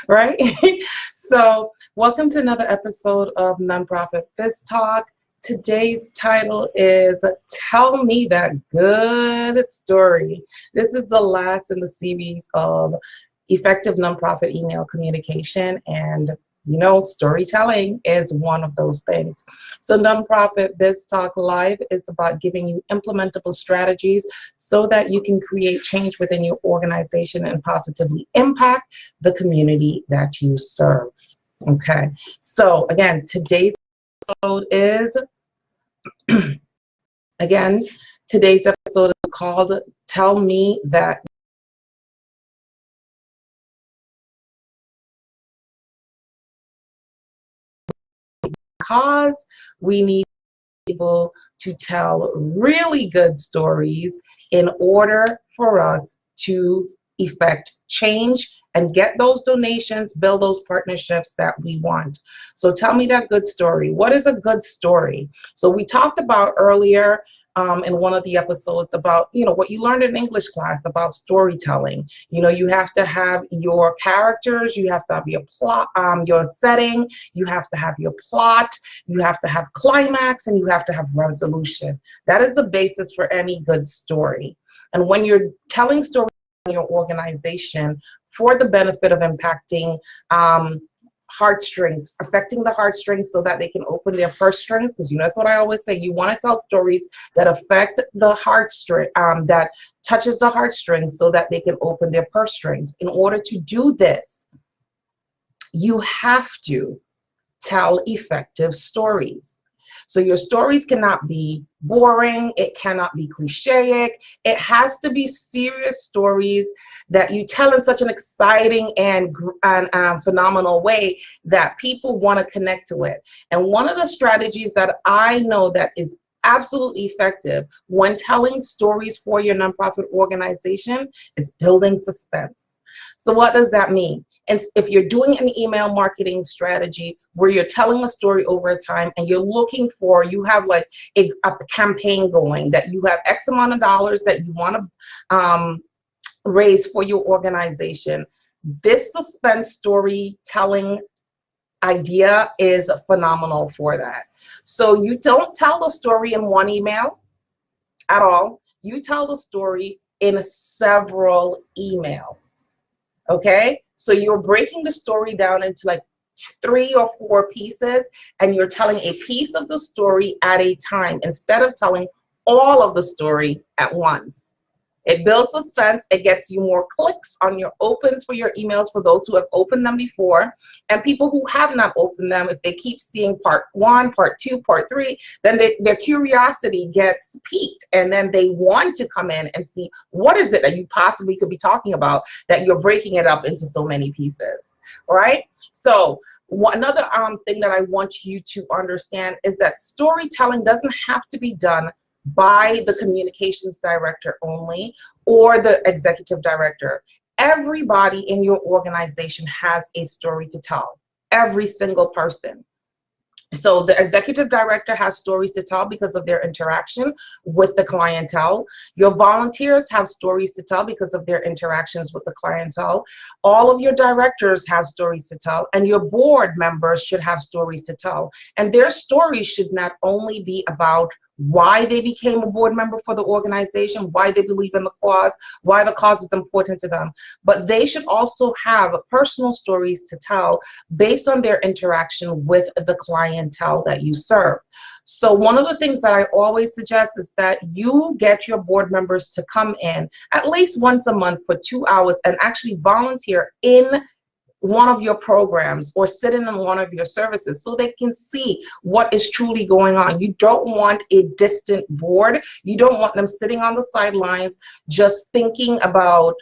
Right? So, welcome to another episode of Nonprofit Biz Talk. Today's title is Tell Me That Good Story. This is the last in the series of effective nonprofit email communication, and storytelling is one of those things. So Nonprofit Biz Talk Live is about giving you implementable strategies so that you can create change within your organization and positively impact the community that you serve. Okay, so again, today's episode is, today's episode is called Tell Me That Because we need to be able to tell really good stories in order for us to effect change and get those donations, build those partnerships that we want. So tell me that good story. What is a good story? So we talked about earlier in one of the episodes about, what you learned in English class about storytelling. You have to have your characters, you have to have your plot, your setting, you have to have your plot, you have to have climax, and you have to have resolution. That is the basis for any good story. And when you're telling stories in your organization for the benefit of impacting heartstrings, affecting the heartstrings so that they can open their purse strings, because that's what I always say, you want to tell stories that affect the heartstring, that touches the heartstrings so that they can open their purse strings. In order to do this, you have to tell effective stories. So your stories cannot be boring, it cannot be clichéic, it has to be serious stories that you tell in such an exciting and phenomenal way that people want to connect to it. And one of the strategies that I know that is absolutely effective when telling stories for your nonprofit organization is building suspense. So what does that mean? And if you're doing an email marketing strategy where you're telling a story over time and you're looking for, you have like a campaign going that you have X amount of dollars that you want to raise for your organization, this suspense storytelling idea is phenomenal for that. So you don't tell the story in one email at all. You tell the story in several emails. Okay? So you're breaking the story down into like 3 or 4 pieces, and you're telling a piece of the story at a time instead of telling all of the story at once. It builds suspense. It gets you more clicks on your opens for your emails for those who have opened them before. And people who have not opened them, if they keep seeing part 1, part 2, part 3, then their curiosity gets piqued. And then they want to come in and see what is it that you possibly could be talking about that you're breaking it up into so many pieces, right? So another thing that I want you to understand is that storytelling doesn't have to be done by the communications director only or the executive director. Everybody in your organization has a story to tell. Every single person. So the executive director has stories to tell because of their interaction with the clientele. Your volunteers have stories to tell because of their interactions with the clientele. All of your directors have stories to tell, and your board members should have stories to tell. And their stories should not only be about why they became a board member for the organization, why they believe in the cause, why the cause is important to them, but they should also have personal stories to tell based on their interaction with the clientele that you serve. So one of the things that I always suggest is that you get your board members to come in at least once a month for 2 hours and actually volunteer in one of your programs or sit in on one of your services so they can see what is truly going on. You don't want a distant board. You don't want them sitting on the sidelines just thinking about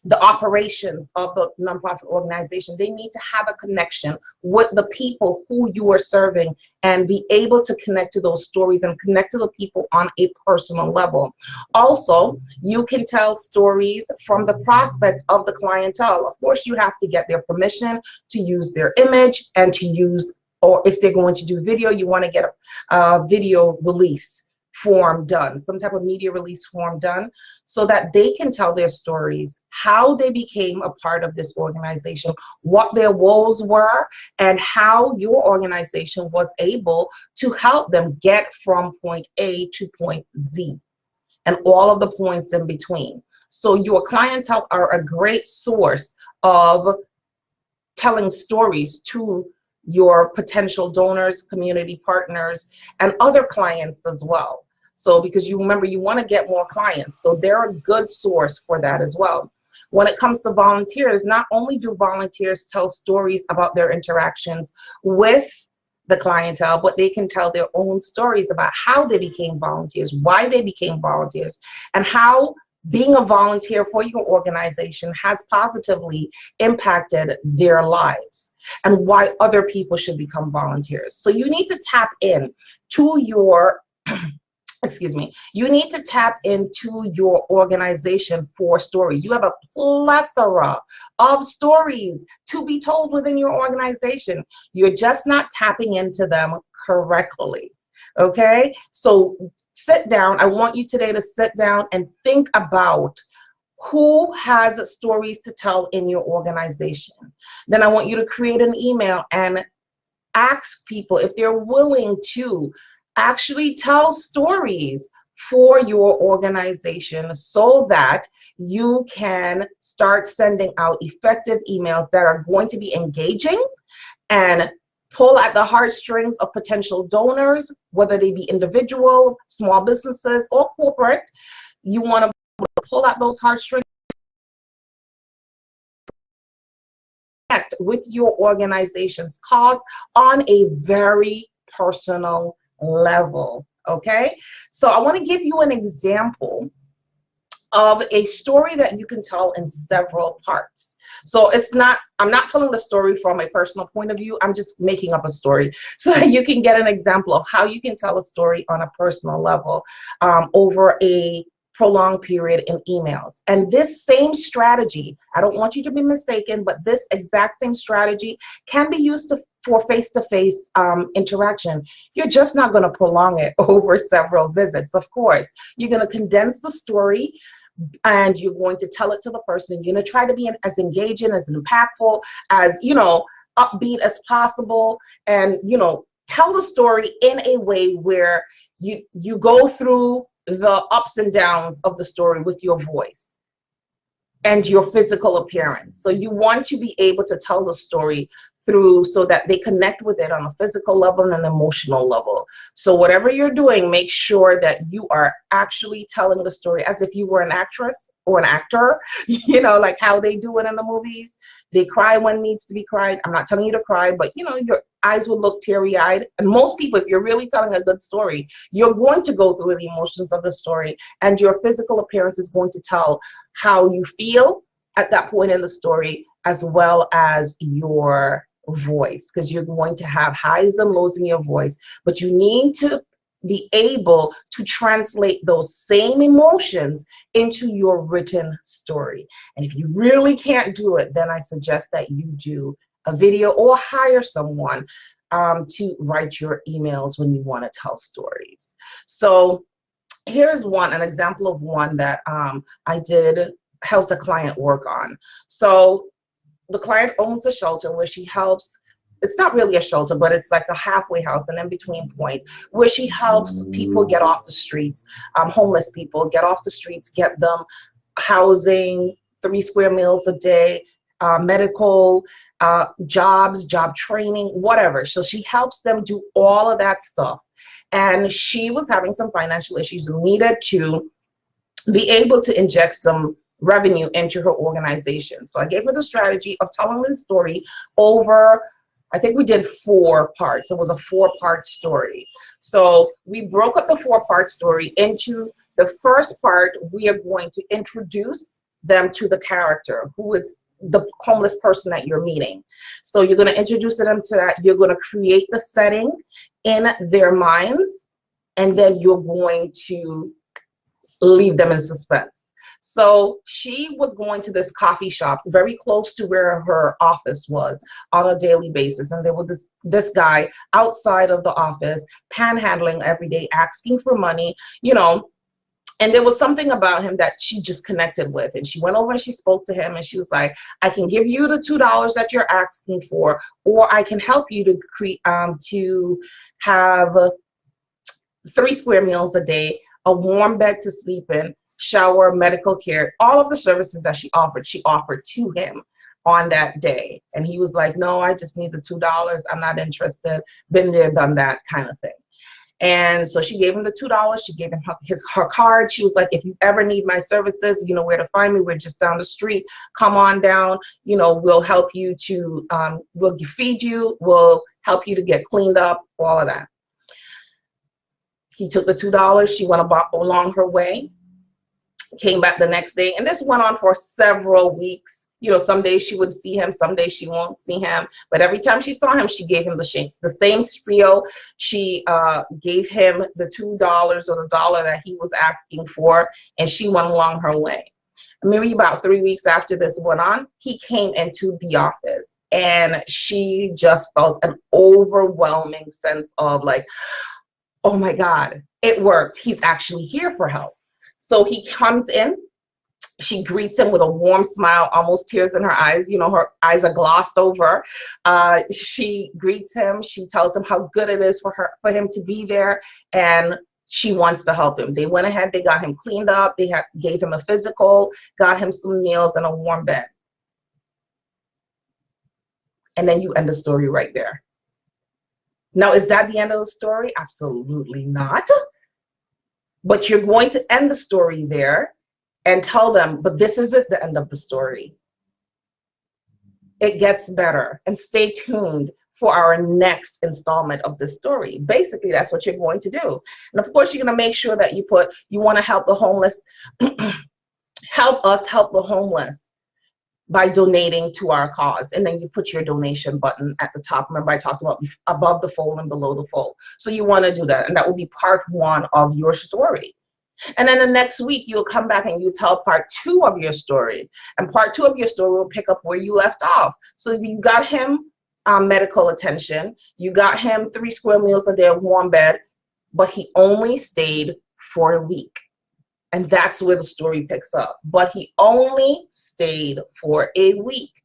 the operations of the nonprofit organization. They need to have a connection with the people who you are serving and be able to connect to those stories and connect to the people on a personal level. Also, you can tell stories from the prospect of the clientele. Of course, you have to get their permission to use their image and to use or if they're going to do video, you want to get a video release form done, some type of media release form done, so that they can tell their stories, how they became a part of this organization, what their woes were, and how your organization was able to help them get from point A to point Z, and all of the points in between. So your clientele are a great source of telling stories to your potential donors, community partners, and other clients as well. So because you remember, you want to get more clients, so they're a good source for that as well. When it comes to volunteers, not only do volunteers tell stories about their interactions with the clientele, but they can tell their own stories about how they became volunteers, why they became volunteers, and how being a volunteer for your organization has positively impacted their lives, and why other people should become volunteers. So you need to tap in to your excuse me, you need to tap into your organization for stories. You have a plethora of stories to be told within your organization. You're just not tapping into them correctly. Okay? So sit down. I want you today to sit down and think about who has stories to tell in your organization. Then I want you to create an email and ask people if they're willing to actually tell stories for your organization, so that you can start sending out effective emails that are going to be engaging and pull at the heartstrings of potential donors, whether they be individual, small businesses, or corporate. You want to pull at those heartstrings with your organization's cause on a very personal level. Okay, so I want to give you an example of a story that you can tell in several parts. So I'm not telling the story from a personal point of view, I'm just making up a story so that you can get an example of how you can tell a story on a personal level over a prolonged period in emails. And this same strategy, I don't want you to be mistaken, but this exact same strategy can be used for face-to-face interaction. You're just not going to prolong it over several visits. Of course, you're going to condense the story, and you're going to tell it to the person, and you're going to try to be as engaging, as impactful, as, upbeat as possible, and, tell the story in a way where you go through the ups and downs of the story with your voice and your physical appearance. So you want to be able to tell the story through, so that they connect with it on a physical level and an emotional level. So whatever you're doing, make sure that you are actually telling the story as if you were an actress or an actor, like how they do it in the movies. They cry when needs to be cried. I'm not telling you to cry, but your eyes will look teary-eyed. And most people, if you're really telling a good story, you're going to go through the emotions of the story, and your physical appearance is going to tell how you feel at that point in the story, as well as your voice, because you're going to have highs and lows in your voice, but you need to be able to translate those same emotions into your written story. And if you really can't do it, then I suggest that you do a video or hire someone to write your emails when you want to tell stories. So here's an example of one that I helped a client work on. So the client owns a shelter where she helps. It's not really a shelter, but it's like a halfway house, an in-between point, where she helps people get off the streets, homeless people get off the streets, get them housing, 3 square meals a day, medical, jobs, job training, whatever. So she helps them do all of that stuff. And she was having some financial issues and needed to be able to inject some revenue into her organization. So I gave her the strategy of telling the story over, I think we did 4 parts. It was a 4-part story. So we broke up the 4-part story into the first part. We are going to introduce them to the character, who is the homeless person that you're meeting. So you're going to introduce them to that. You're going to create the setting in their minds, and then you're going to leave them in suspense. So she was going to this coffee shop very close to where her office was on a daily basis. And there was this guy outside of the office panhandling every day, asking for money, you know, and there was something about him that she just connected with. And she went over and she spoke to him and she was like, I can give you the $2 that you're asking for, or I can help you to have 3 square meals a day, a warm bed to sleep in, shower, medical care, all of the services that she offered to him on that day. And he was like, no, I just need the $2. I'm not interested. Been there, done that kind of thing. And so she gave him the $2. She gave him her card. She was like, if you ever need my services, you know where to find me. We're just down the street. Come on down. You know, we'll help you to, we'll feed you. We'll help you to get cleaned up, all of that. He took the $2. She went along her way, came back the next day. And this went on for several weeks. You know, some days she would see him, some days she won't see him. But every time she saw him, she gave him the same spiel. She gave him the $2 or the $1 that he was asking for, and she went along her way. Maybe about 3 weeks after this went on, he came into the office, and she just felt an overwhelming sense of like, oh my God, it worked. He's actually here for help. So he comes in. She greets him with a warm smile, almost tears in her eyes. You know, her eyes are glossed over. She greets him. She tells him how good it is for him to be there, and she wants to help him. They went ahead. They got him cleaned up. They gave him a physical, got him some meals and a warm bed. And then you end the story right there. Now, is that the end of the story? Absolutely not. But you're going to end the story there and tell them, but this isn't the end of the story. It gets better. And stay tuned for our next installment of this story. Basically, that's what you're going to do. And of course, you're going to make sure that you want to help the homeless, help us help the homeless by donating to our cause. And then you put your donation button at the top. Remember, I talked about above the fold and below the fold. So you want to do that. And that will be part 1 of your story. And then the next week, you'll come back and you tell part 2 of your story. And part 2 of your story will pick up where you left off. So you got him medical attention. You got him 3 square meals a day, a warm bed, but he only stayed for a week. And that's where the story picks up. But he only stayed for a week.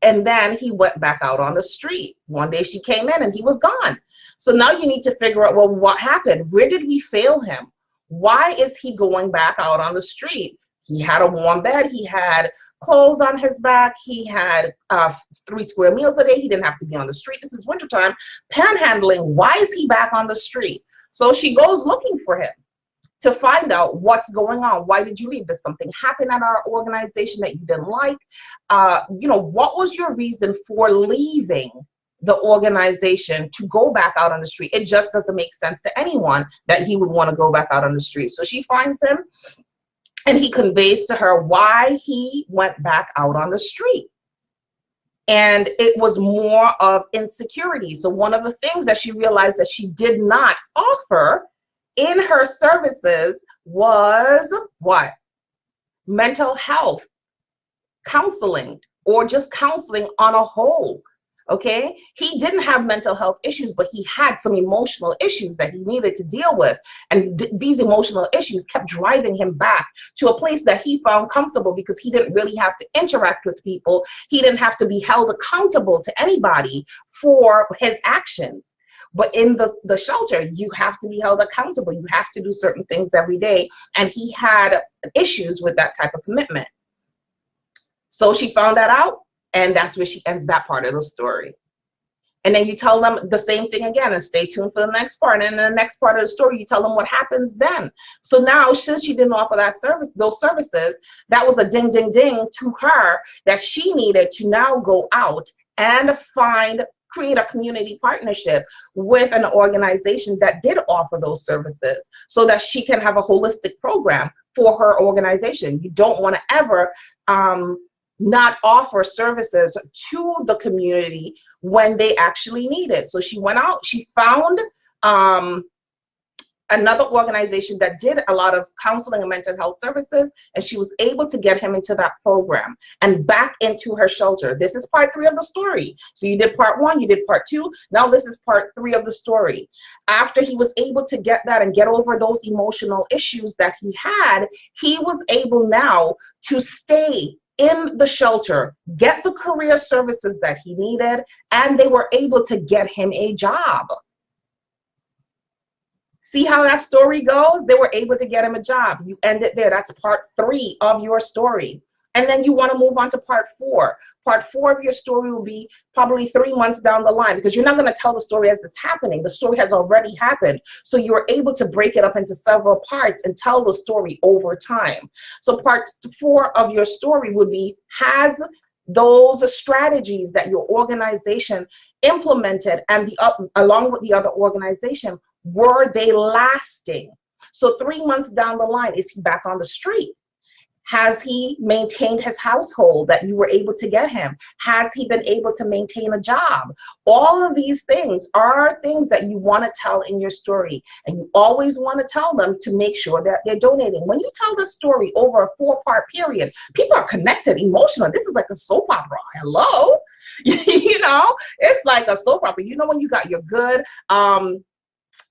And then he went back out on the street. One day she came in and he was gone. So now you need to figure out, well, what happened? Where did we fail him? Why is he going back out on the street? He had a warm bed. He had clothes on his back. He had 3 square meals a day. He didn't have to be on the street. This is wintertime. Panhandling. Why is he back on the street? So she goes looking for him to find out what's going on. Why did you leave? Did something happen at our organization that you didn't like? You know, what was your reason for leaving the organization to go back out on the street? It just doesn't make sense to anyone that he would want to go back out on the street. So she finds him and he conveys to her why he went back out on the street. And it was more of insecurity. So one of the things that she realized that she did not offer in her services was what? Mental health counseling, or just counseling on a whole. Okay, he didn't have mental health issues, but he had some emotional issues that he needed to deal with. And these emotional issues kept driving him back to a place that he found comfortable, because he didn't really have to interact with people. He didn't have to be held accountable to anybody for his actions. But in the shelter, you have to be held accountable. You have to do certain things every day. And he had issues with that type of commitment. So she found that out. And that's where she ends that part of the story. And then you tell them the same thing again, and stay tuned for the next part. And in the next part of the story, you tell them what happens then. So now, since she didn't offer that service, those services, that was a ding, ding, ding to her that she needed to now go out and create a community partnership with an organization that did offer those services, so that she can have a holistic program for her organization. You don't want to ever not offer services to the community when they actually need it. So she went out, she found another organization that did a lot of counseling and mental health services, and she was able to get him into that program and back into her shelter. This is part 3 of the story. So you did part 1, you did part 2, now this is part 3 of the story. After he was able to get that and get over those emotional issues that he had, he was able now to stay in the shelter, get the career services that he needed, and they were able to get him a job. See how that story goes? They were able to get him a job. You end it there. That's part 3 of your story. And then you want to move on to part 4. Part 4 of your story will be probably 3 months down the line, because you're not going to tell the story as it's happening. The story has already happened. So you're able to break it up into several parts and tell the story over time. So part 4 of your story would be, has those strategies that your organization implemented and along with the other organization, were they lasting? So 3 months down the line, is he back on the street? Has he maintained his household that you were able to get him? Has he been able to maintain a job? All of these things are things that you want to tell in your story, and you always want to tell them to make sure that they're donating. When you tell the story over a 4-part period, people are connected emotionally. This is like a soap opera. Hello? You know, it's like a soap opera. You know, when you got your good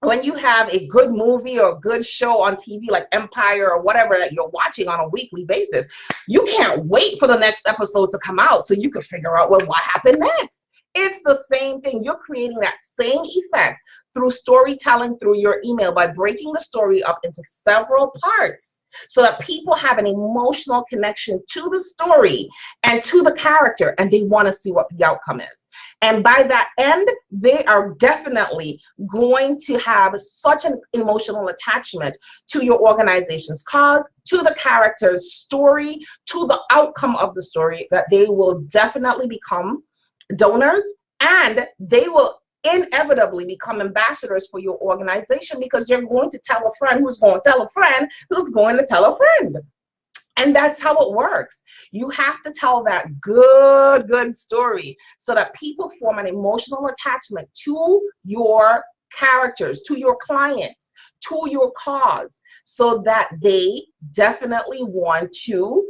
when you have a good movie or a good show on TV like Empire or whatever that you're watching on a weekly basis, you can't wait for the next episode to come out so you can figure out, well, what happened next. It's the same thing. You're creating that same effect through storytelling through your email by breaking the story up into several parts so that people have an emotional connection to the story and to the character, and they want to see what the outcome is. And by that end, they are definitely going to have such an emotional attachment to your organization's cause, to the character's story, to the outcome of the story, that they will definitely become donors, and they will inevitably become ambassadors for your organization, because you're going to tell a friend who's going to tell a friend who's going to tell a friend. And that's how it works. You have to tell that good story so that people form an emotional attachment to your characters, to your clients, to your cause, so that they definitely want to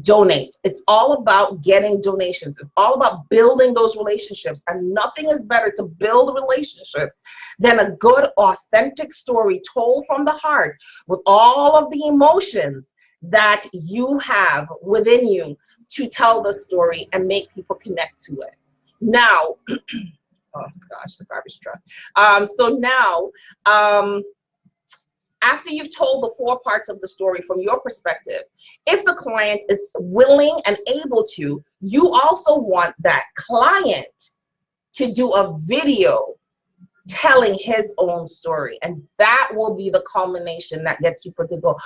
donate. It's all about getting donations. It's all about building those relationships, and nothing is better to build relationships than a good, authentic story told from the heart with all of the emotions that you have within you to tell the story and make people connect to it. Now, oh gosh, the garbage truck. So now, after you've told the 4 parts of the story from your perspective, if the client is willing and able to, you also want that client to do a video telling his own story. And that will be the culmination that gets people to go,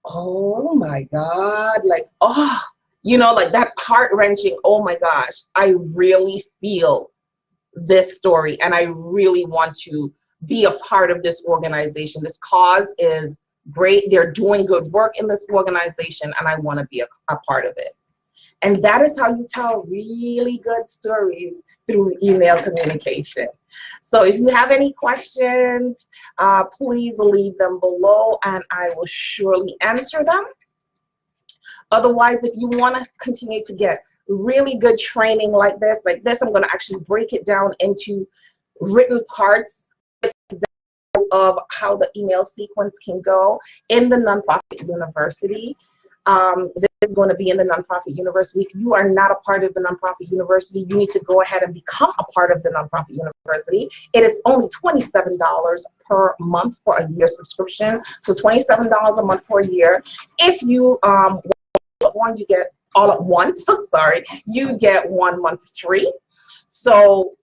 oh my God, like, oh, you know, like that heart-wrenching, oh my gosh, I really feel this story and I really want to be a part of this organization. This cause is great. They're doing good work in this organization, and I want to be a part of it. And that is how you tell really good stories, through email communication. So if you have any questions, please leave them below and I will surely answer them. Otherwise, if you want to continue to get really good training like this, I'm going to actually break it down into written parts of how the email sequence can go in the Nonprofit University. This is going to be in the Nonprofit University. If you are not a part of the Nonprofit University, you need to go ahead and become a part of the Nonprofit University. It is only $27 per month for a year subscription. So $27 a month for a year. If you want, you get all at once. Sorry, you get 1 month free. So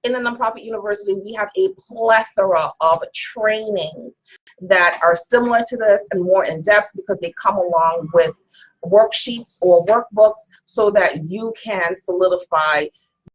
in the Nonprofit University, we have a plethora of trainings that are similar to this and more in depth, because they come along with worksheets or workbooks so that you can solidify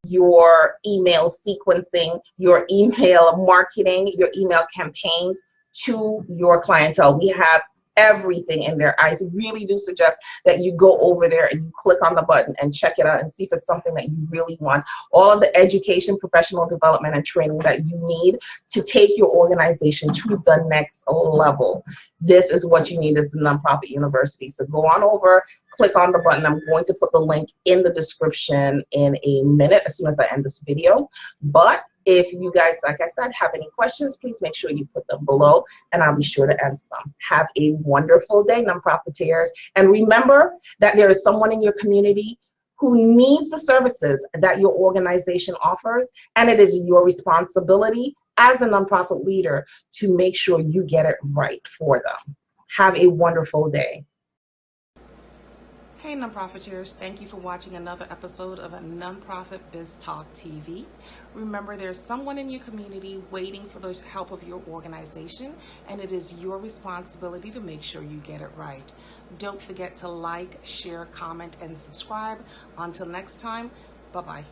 your email sequencing, your email marketing, your email campaigns to your clientele. We have everything in there. I really do suggest that you go over there and you click on the button and check it out and see if it's something that you really want. All of the education, professional development, and training that you need to take your organization to the next level. This is what you need as a nonprofit university. So go on over, click on the button. I'm going to put the link in the description in a minute as soon as I end this video. But if you guys, like I said, have any questions, please make sure you put them below and I'll be sure to answer them. Have a wonderful day, nonprofiteers. And remember that there is someone in your community who needs the services that your organization offers, and it is your responsibility as a nonprofit leader to make sure you get it right for them. Have a wonderful day. Hey nonprofiteers, thank you for watching another episode of a Nonprofit Biz Talk TV. Remember, there's someone in your community waiting for the help of your organization, and it is your responsibility to make sure you get it right. Don't forget to like, share, comment, and subscribe. Until next time, bye-bye.